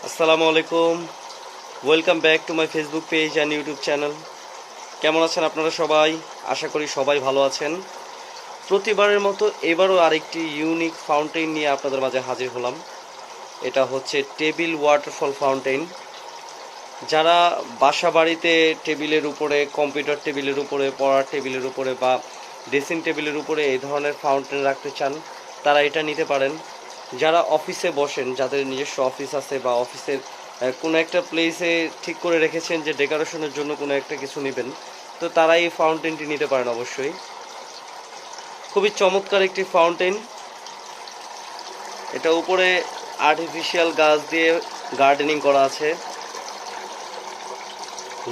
আসসালামু আলাইকুম। Welcome back to my Facebook page and YouTube channel. কেমন আছেন আপনারা সবাই? আশা করি সবাই ভালো আছেন। প্রতিবারের মতো এবারও আরেকটি ইউনিক ফাউন্টেন নিয়ে আপনাদের মাঝে হাজির হলাম। এটা হচ্ছে টেবিল ওয়াটারফল ফাউন্টেন। যারা বাসা বাড়িতে টেবিলের উপরে, কম্পিউটার টেবিলের উপরে, পড়ার টেবিলের উপরে বা ড্রেসিং টেবিলের উপরে এই ধরনের ফাউন্টেন রাখতে চান, তারা এটা নিতে পারেন। যারা অফিসে বসেন, যাদের নিজস্ব অফিস আছে বা অফিসের কোনো একটা প্লেসে ঠিক করে রেখেছেন যে ডেকোরেশনের জন্য কোনো একটা কিছু নেবেন, তো তারা এই ফাউন্টেনটি নিতে পারেন অবশ্যই। খুবই চমৎকার একটি ফাউন্টেন। এটা উপরে আর্টিফিশিয়াল গাছ দিয়ে গার্ডেনিং করা আছে।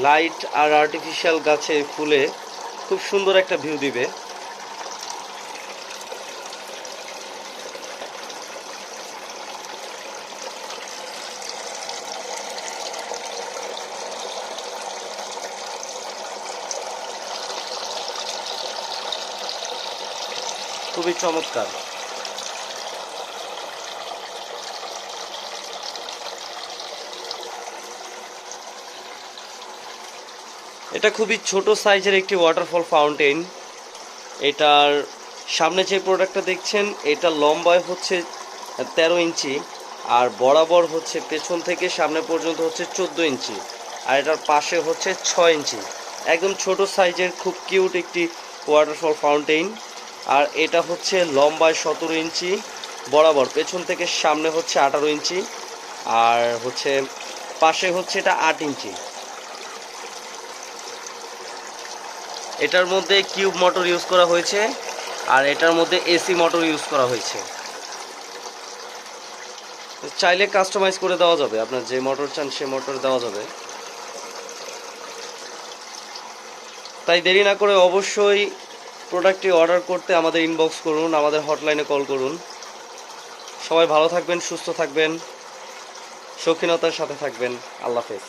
লাইট আর আর্টিফিশিয়াল গাছে ফুলে খুব সুন্দর একটা ভিউ দিবে। খুবই চমৎকার। এটা খুবই ছোট সাইজের একটি ওয়াটারফল ফাউন্টেন। এটার সামনে যে প্রোডাক্টটা দেখছেন, এটা লম্বায় হচ্ছে 13 ইঞ্চি, আর বরাবর হচ্ছে পেছন থেকে সামনে পর্যন্ত হচ্ছে 14 ইঞ্চি, আর এটার পাশে হচ্ছে 6 ইঞ্চি। একদম ছোট সাইজের খুব কিউট একটি ওয়াটারফল ফাউন্টেন। আর এটা হচ্ছে লম্বায় 17 ইঞ্চি, বরাবর পেছন থেকে সামনে হচ্ছে 18 ইঞ্চি, আর হচ্ছে পাশে হচ্ছে এটা 8 ইঞ্চি। এটার মধ্যে কিউব মোটর ইউজ করা হয়েছে, আর এটার মধ্যে এসি মোটর ইউজ করা হয়েছে। চাইলে কাস্টমাইজ করে দেওয়া যাবে, আপনার যে মোটর চান সে মোটর দেওয়া যাবে। তাই দেরি না করে অবশ্যই প্রোডাক্টটি অর্ডার করতে আমাদের ইনবক্স করুন, আমাদের হটলাইনে কল করুন। সবাই ভালো থাকবেন, সুস্থ থাকবেন, শৌখিনতার সাথে থাকবেন। আল্লাহ হাফেজ।